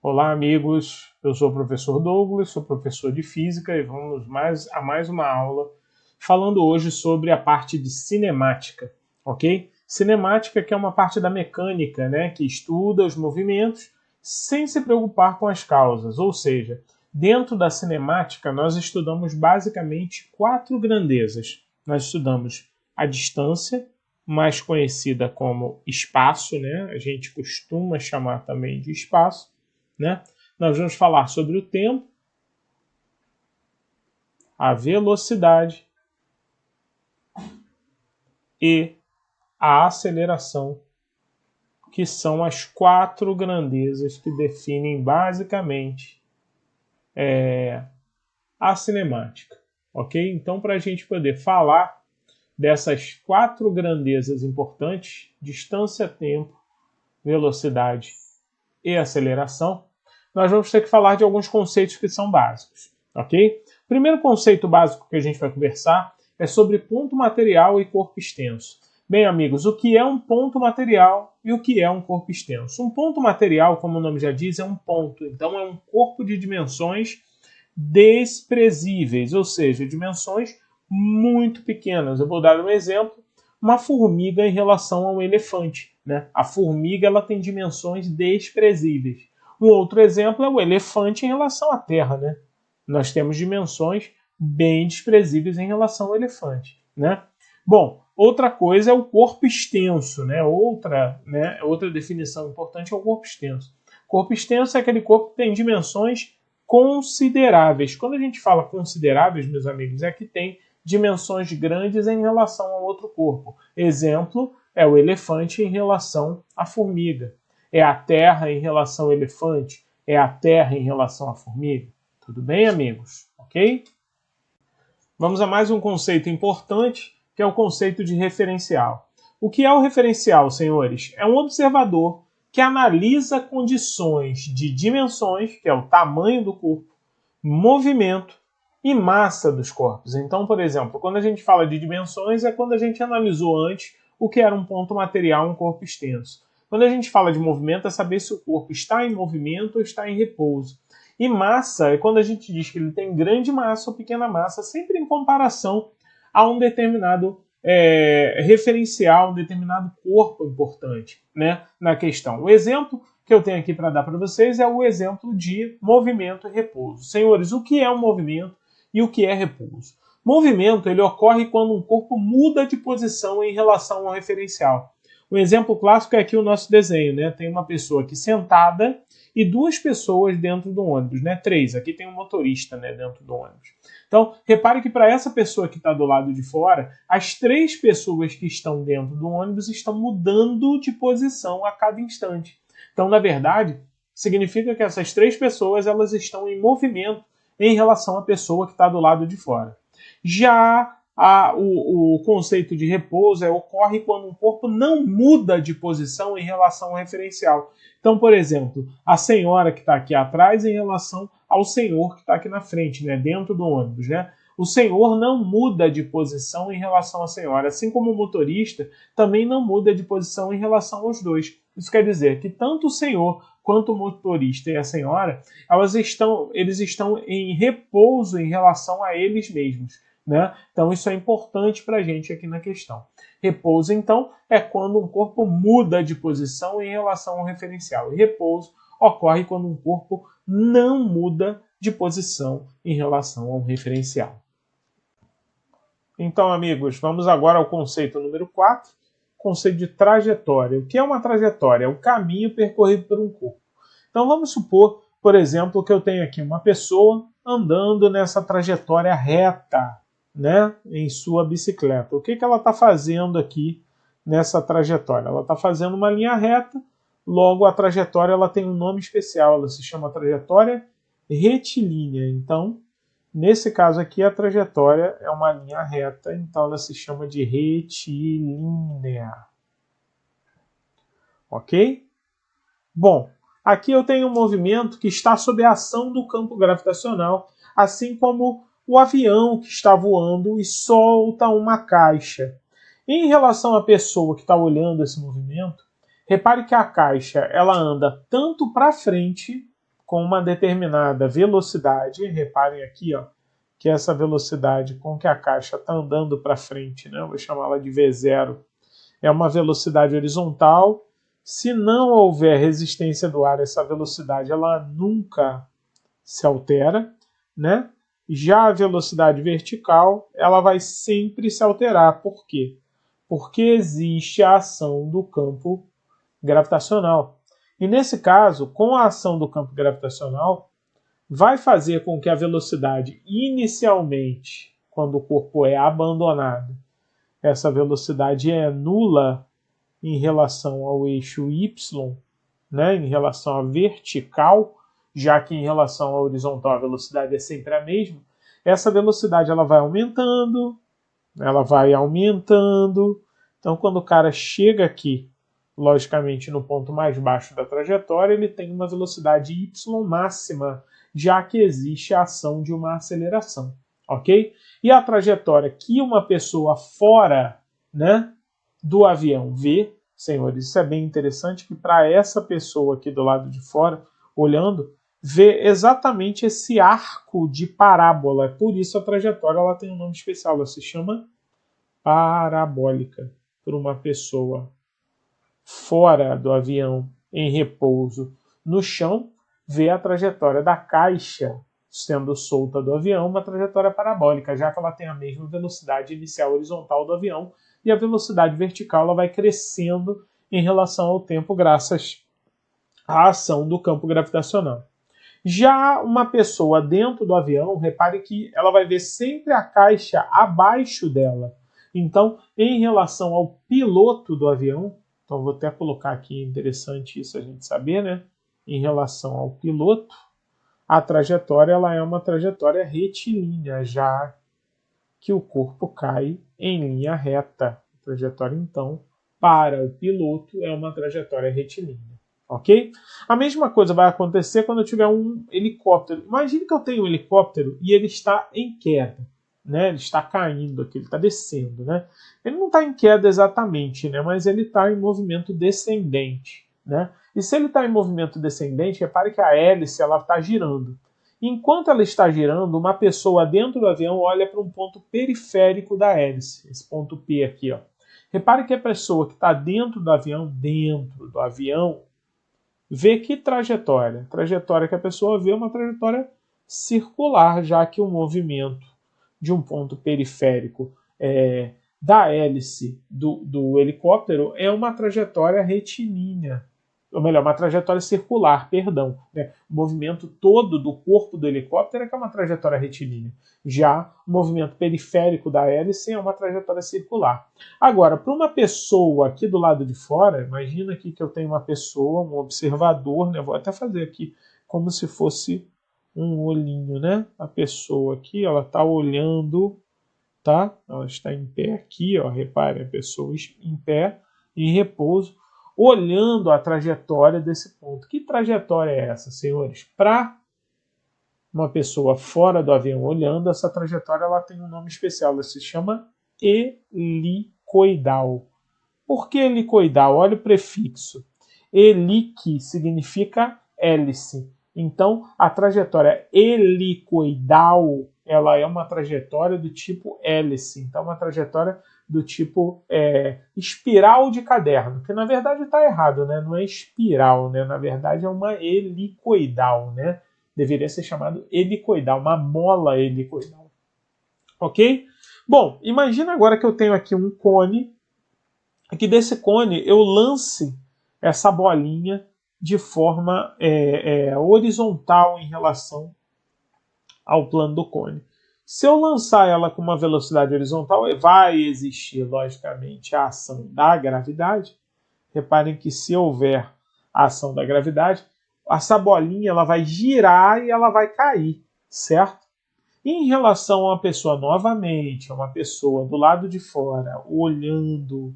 Olá, amigos. Eu sou o professor Douglas, sou professor de Física e vamos a mais uma aula falando hoje sobre a parte de cinemática, ok? Cinemática que é uma parte da mecânica, né, que estuda os movimentos sem se preocupar com as causas, ou seja, dentro da cinemática nós estudamos basicamente 4 grandezas. Nós estudamos a distância, mais conhecida como espaço, né? A gente costuma chamar também de espaço. Né? Nós vamos falar sobre o tempo, a velocidade e a aceleração, que são as 4 grandezas que definem basicamente a cinemática. Ok? Então, para a gente poder falar dessas 4 grandezas importantes, distância, tempo, velocidade e aceleração, nós vamos ter que falar de alguns conceitos que são básicos, ok? O primeiro conceito básico que a gente vai conversar é sobre ponto material e corpo extenso. Bem, amigos, o que é um ponto material e o que é um corpo extenso? Um ponto material, como o nome já diz, é um ponto. Então, é um corpo de dimensões desprezíveis, ou seja, dimensões muito pequenas. Eu vou dar um exemplo. Uma formiga em relação ao elefante, né? A formiga ela tem dimensões desprezíveis. Um outro exemplo é o elefante em relação à Terra, né? Nós temos dimensões bem desprezíveis em relação ao elefante, né? Bom, outra coisa é o corpo extenso, né? Outra definição importante é o corpo extenso. Corpo extenso é aquele corpo que tem dimensões consideráveis. Quando a gente fala consideráveis, meus amigos, é que tem dimensões grandes em relação ao outro corpo. Exemplo é o elefante em relação à formiga. É a Terra em relação ao elefante. É a Terra em relação à formiga. Tudo bem, amigos? Ok? Vamos a mais um conceito importante, que é o conceito de referencial. O que é o referencial, senhores? É um observador que analisa condições de dimensões, que é o tamanho do corpo, movimento e massa dos corpos. Então, por exemplo, quando a gente fala de dimensões, é quando a gente analisou antes o que era um ponto material, um corpo extenso. Quando a gente fala de movimento, é saber se o corpo está em movimento ou está em repouso. E massa é quando a gente diz que ele tem grande massa ou pequena massa, sempre em comparação a um determinado referencial, um determinado corpo importante, né, na questão. O exemplo que eu tenho aqui para dar para vocês é o exemplo de movimento e repouso. Senhores, o que é um movimento e o que é repouso? Movimento ele ocorre quando um corpo muda de posição em relação ao referencial. Um exemplo clássico é aqui o nosso desenho, né? Tem uma pessoa aqui sentada e 2 pessoas dentro do ônibus, né? 3. Aqui tem um motorista, né, dentro do ônibus. Então, repare que para essa pessoa que está do lado de fora, as 3 pessoas que estão dentro do ônibus estão mudando de posição a cada instante. Então, na verdade, significa que essas 3 pessoas elas estão em movimento em relação à pessoa que está do lado de fora. Já o conceito de repouso ocorre quando um corpo não muda de posição em relação ao referencial. Então, por exemplo, a senhora que está aqui atrás em relação ao senhor que está aqui na frente, né, dentro do ônibus, né? O senhor não muda de posição em relação à senhora, assim como o motorista também não muda de posição em relação aos dois. Isso quer dizer que tanto o senhor quanto o motorista e a senhora, eles estão em repouso em relação a eles mesmos. Né? Então isso é importante para a gente aqui na questão. Repouso, então, é quando um corpo muda de posição em relação ao referencial. E repouso ocorre quando um corpo não muda de posição em relação ao referencial. Então, amigos, vamos agora ao conceito número 4, conceito de trajetória. O que é uma trajetória? É o caminho percorrido por um corpo. Então vamos supor, por exemplo, que eu tenho aqui uma pessoa andando nessa trajetória reta, né, em sua bicicleta. O que ela está fazendo aqui nessa trajetória? Ela está fazendo uma linha reta, logo a trajetória ela tem um nome especial, ela se chama trajetória retilínea. Então, nesse caso aqui, a trajetória é uma linha reta, então ela se chama de retilínea. Ok? Bom, aqui eu tenho um movimento que está sob a ação do campo gravitacional, assim como o avião que está voando e solta uma caixa. Em relação à pessoa que está olhando esse movimento, repare que a caixa ela anda tanto para frente com uma determinada velocidade, reparem aqui, ó, que essa velocidade com que a caixa está andando para frente, né, eu vou chamá-la de V0, é uma velocidade horizontal. Se não houver resistência do ar, essa velocidade ela nunca se altera, né? Já a velocidade vertical, ela vai sempre se alterar. Por quê? Porque existe a ação do campo gravitacional. E nesse caso, com a ação do campo gravitacional, vai fazer com que a velocidade inicialmente, quando o corpo é abandonado, essa velocidade é nula em relação ao eixo Y, né, em relação à vertical, já que em relação à horizontal a velocidade é sempre a mesma. Essa velocidade ela vai aumentando, ela vai aumentando. Então, quando o cara chega aqui, logicamente no ponto mais baixo da trajetória, ele tem uma velocidade y máxima, já que existe a ação de uma aceleração, ok? E a trajetória que uma pessoa fora, né, do avião vê, senhores, isso é bem interessante, que para essa pessoa aqui do lado de fora, olhando, vê exatamente esse arco de parábola. Por isso a trajetória ela tem um nome especial, ela se chama parabólica. Por uma pessoa fora do avião, em repouso no chão, vê a trajetória da caixa sendo solta do avião, uma trajetória parabólica, já que ela tem a mesma velocidade inicial horizontal do avião, e a velocidade vertical ela vai crescendo em relação ao tempo, graças à ação do campo gravitacional. Já uma pessoa dentro do avião, repare que ela vai ver sempre a caixa abaixo dela. Então, em relação ao piloto do avião, então vou até colocar aqui, interessante isso a gente saber, né? Em relação ao piloto, a trajetória ela é uma trajetória retilínea, já que o corpo cai em linha reta. A trajetória, então, para o piloto é uma trajetória retilínea. Ok? A mesma coisa vai acontecer quando eu tiver um helicóptero. Imagine que eu tenho um helicóptero e ele está em queda. Né? Ele está caindo aqui, ele está descendo. Né? Ele não está em queda exatamente, né? Mas ele está em movimento descendente. Né? E se ele está em movimento descendente, repare que a hélice está girando. Enquanto ela está girando, uma pessoa dentro do avião olha para um ponto periférico da hélice, esse ponto P aqui. Ó. Repare que a pessoa que está dentro do avião, vê que trajetória? A trajetória que a pessoa vê é uma trajetória circular, já que o movimento de um ponto periférico da hélice do helicóptero é uma trajetória retilínea. Ou melhor, uma trajetória circular, perdão. Né? O movimento todo do corpo do helicóptero é que é uma trajetória retilínea. Já o movimento periférico da hélice é uma trajetória circular. Agora, para uma pessoa aqui do lado de fora, imagina aqui que eu tenho uma pessoa, um observador, né? Vou até fazer aqui como se fosse um olhinho, né? A pessoa aqui, ela está olhando, tá? Ela está em pé aqui, ó. Repare, a pessoa em pé, em repouso, olhando a trajetória desse ponto. Que trajetória é essa, senhores? Para uma pessoa fora do avião olhando, essa trajetória ela tem um nome especial, ela se chama helicoidal. Por que helicoidal? Olha o prefixo. Helique significa hélice. Então, a trajetória helicoidal ela é uma trajetória do tipo hélice. Então, uma trajetória do tipo espiral de caderno, que na verdade está errado, né? Não é espiral, né? Na verdade é uma helicoidal, né? Deveria ser chamado helicoidal, uma mola helicoidal. Ok? Bom, imagina agora que eu tenho aqui um cone, e que desse cone eu lance essa bolinha de forma horizontal em relação ao plano do cone. Se eu lançar ela com uma velocidade horizontal, vai existir, logicamente, a ação da gravidade. Reparem que se houver a ação da gravidade, essa bolinha ela vai girar e ela vai cair, certo? E em relação a uma pessoa, novamente, a uma pessoa do lado de fora, olhando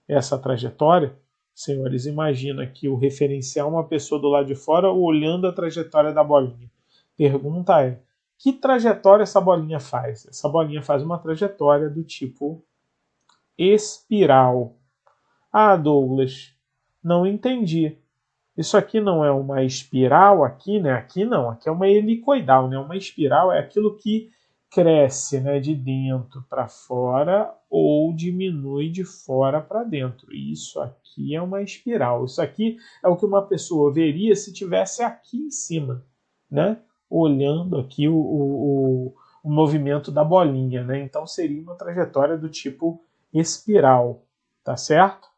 essa trajetória, senhores, imagina que o referencial é uma pessoa do lado de fora olhando a trajetória da bolinha. Pergunta é, que trajetória essa bolinha faz? Essa bolinha faz uma trajetória do tipo espiral. Ah, Douglas, não entendi. Isso aqui não é uma espiral aqui, né? Aqui não, aqui é uma helicoidal, né? Uma espiral é aquilo que cresce, né, de dentro para fora ou diminui de fora para dentro. Isso aqui é uma espiral. Isso aqui é o que uma pessoa veria se tivesse aqui em cima, né? Olhando aqui o movimento da bolinha, né? Então seria uma trajetória do tipo espiral, tá certo?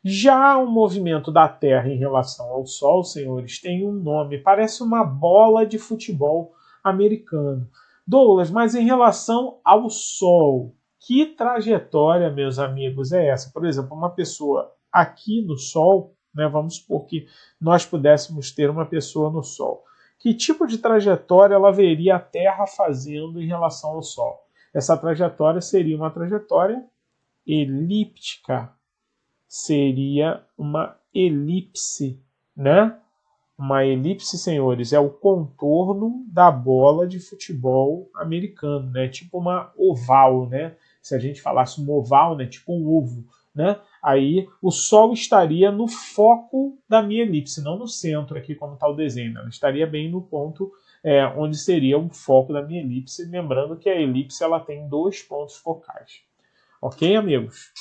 Já o movimento da Terra em relação ao Sol, senhores, tem um nome, parece uma bola de futebol americano. Douglas, mas em relação ao Sol, que trajetória, meus amigos, é essa? Por exemplo, uma pessoa aqui no Sol, né, vamos supor que nós pudéssemos ter uma pessoa no Sol. Que tipo de trajetória ela veria a Terra fazendo em relação ao Sol? Essa trajetória seria uma trajetória elíptica, seria uma elipse, né? Uma elipse, senhores, é o contorno da bola de futebol americano, né? Tipo uma oval, né? Se a gente falasse um oval, né? Tipo um ovo, né? Aí o Sol estaria no foco da minha elipse, não no centro aqui como está o desenho, né? Ela estaria bem no ponto onde seria o foco da minha elipse, lembrando que a elipse ela tem 2 pontos focais. Ok, amigos?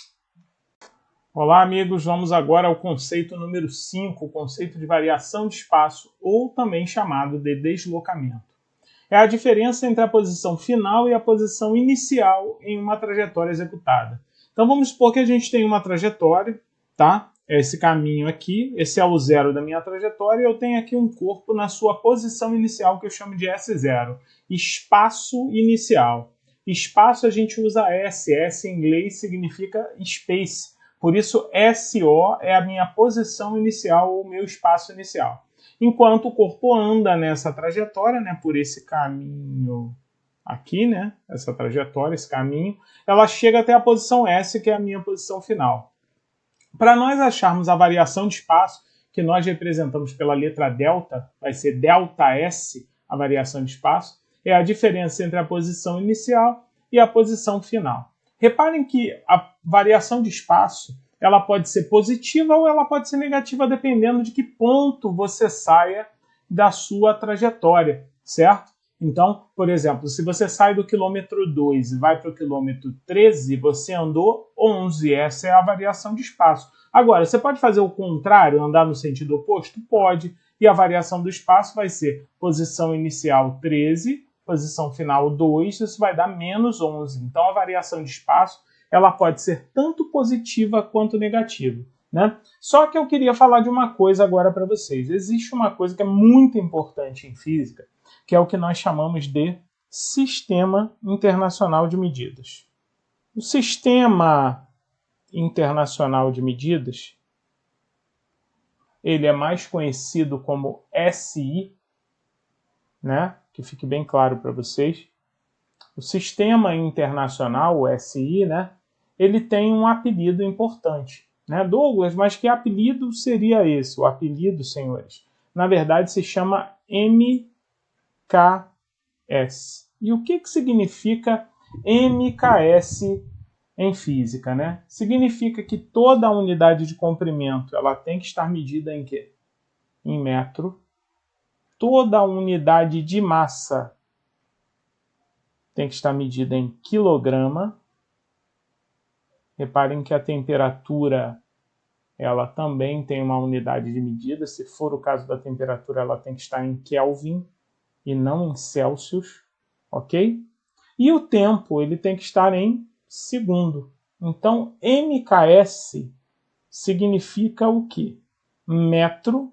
Olá, amigos. Vamos agora ao conceito número 5, o conceito de variação de espaço, ou também chamado de deslocamento. É a diferença entre a posição final e a posição inicial em uma trajetória executada. Então vamos supor que a gente tem uma trajetória, tá? Esse caminho aqui, esse é o zero da minha trajetória, e eu tenho aqui um corpo na sua posição inicial, que eu chamo de S0, espaço inicial. Espaço a gente usa S, S em inglês significa space. Por isso, SO é a minha posição inicial ou meu espaço inicial. Enquanto o corpo anda nessa trajetória, né, por esse caminho aqui, né, essa trajetória, esse caminho, ela chega até a posição S, que é a minha posição final. Para nós acharmos a variação de espaço, que nós representamos pela letra delta, vai ser delta S, a variação de espaço, é a diferença entre a posição inicial e a posição final. Reparem que a variação de espaço ela pode ser positiva ou ela pode ser negativa, dependendo de que ponto você saia da sua trajetória, certo? Então, por exemplo, se você sai do quilômetro 2 e vai para o quilômetro 13, você andou 11. Essa é a variação de espaço. Agora, você pode fazer o contrário, andar no sentido oposto? Pode. E a variação do espaço vai ser posição inicial 13, posição final 2, isso vai dar menos 11. Então, a variação de espaço ela pode ser tanto positiva quanto negativa, né? Só que eu queria falar de uma coisa agora para vocês. Existe uma coisa que é muito importante em física, que é o que nós chamamos de Sistema Internacional de Medidas. O Sistema Internacional de Medidas, ele é mais conhecido como SI, né? Que fique bem claro para vocês. O Sistema Internacional, o SI, né? Ele tem um apelido importante, né? Douglas, mas que apelido seria esse? O apelido, senhores, na verdade se chama MKS. E o que significa MKS em física, né? Significa que toda unidade de comprimento ela tem que estar medida em quê? Em metro. Toda unidade de massa tem que estar medida em quilograma. Reparem que a temperatura ela também tem uma unidade de medida. Se for o caso da temperatura, ela tem que estar em Kelvin e não em Celsius, ok? E o tempo ele tem que estar em segundo. Então, MKS significa o quê? Metro,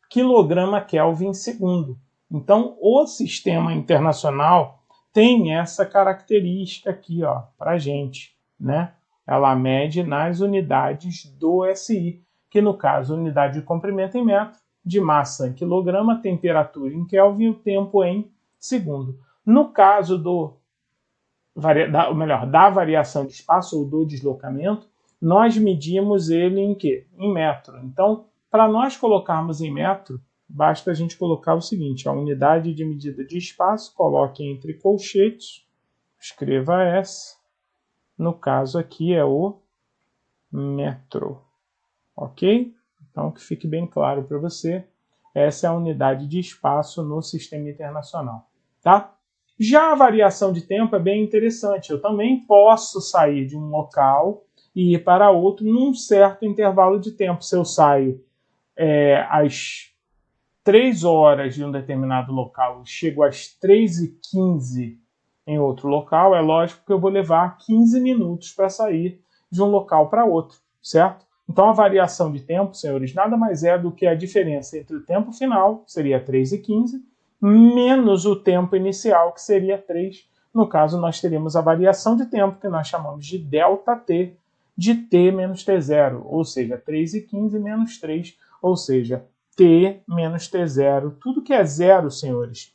quilograma, Kelvin, segundo. Então, o sistema internacional tem essa característica aqui, ó, para gente, né? Ela mede nas unidades do SI, que no caso, unidade de comprimento em metro, de massa em quilograma, temperatura em Kelvin e o tempo em segundo. No caso da variação de espaço ou do deslocamento, nós medimos ele em quê? Em metro. Então, para nós colocarmos em metro, basta a gente colocar o seguinte, a unidade de medida de espaço, coloque entre colchetes, escreva S, no caso aqui é o metro, ok? Então, que fique bem claro para você, essa é a unidade de espaço no sistema internacional, tá? Já a variação de tempo é bem interessante. Eu também posso sair de um local e ir para outro num certo intervalo de tempo. Se eu saio às 3 horas de um determinado local e chego às 3h15 em outro local, é lógico que eu vou levar 15 minutos para sair de um local para outro, certo? Então a variação de tempo, senhores, nada mais é do que a diferença entre o tempo final, que seria 3h15, menos o tempo inicial, que seria 3. No caso, nós teríamos a variação de tempo, que nós chamamos de ΔT, de t menos t0, ou seja, 3h15 menos 3, ou seja, t menos t0. Tudo que é zero, senhores,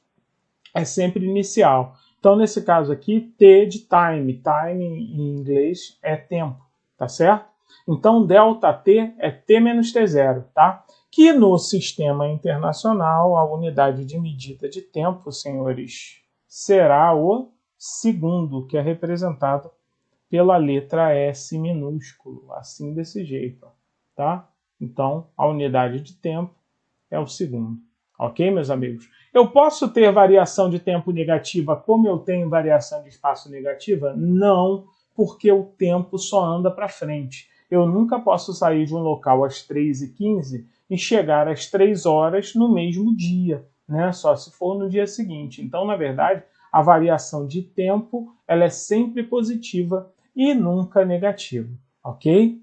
é sempre inicial. Então, nesse caso aqui, t de time. Time em inglês é tempo, tá certo? Então, ΔT é t menos t0, tá? Que no sistema internacional, a unidade de medida de tempo, senhores, será o segundo, que é representado pela letra S minúsculo, assim desse jeito, tá? Então, a unidade de tempo é o segundo. Ok, meus amigos? Eu posso ter variação de tempo negativa como eu tenho variação de espaço negativa? Não, porque o tempo só anda para frente. Eu nunca posso sair de um local às 3h15 e chegar às 3 horas no mesmo dia, né? Só se for no dia seguinte. Então, na verdade, a variação de tempo ela é sempre positiva e nunca negativa, ok?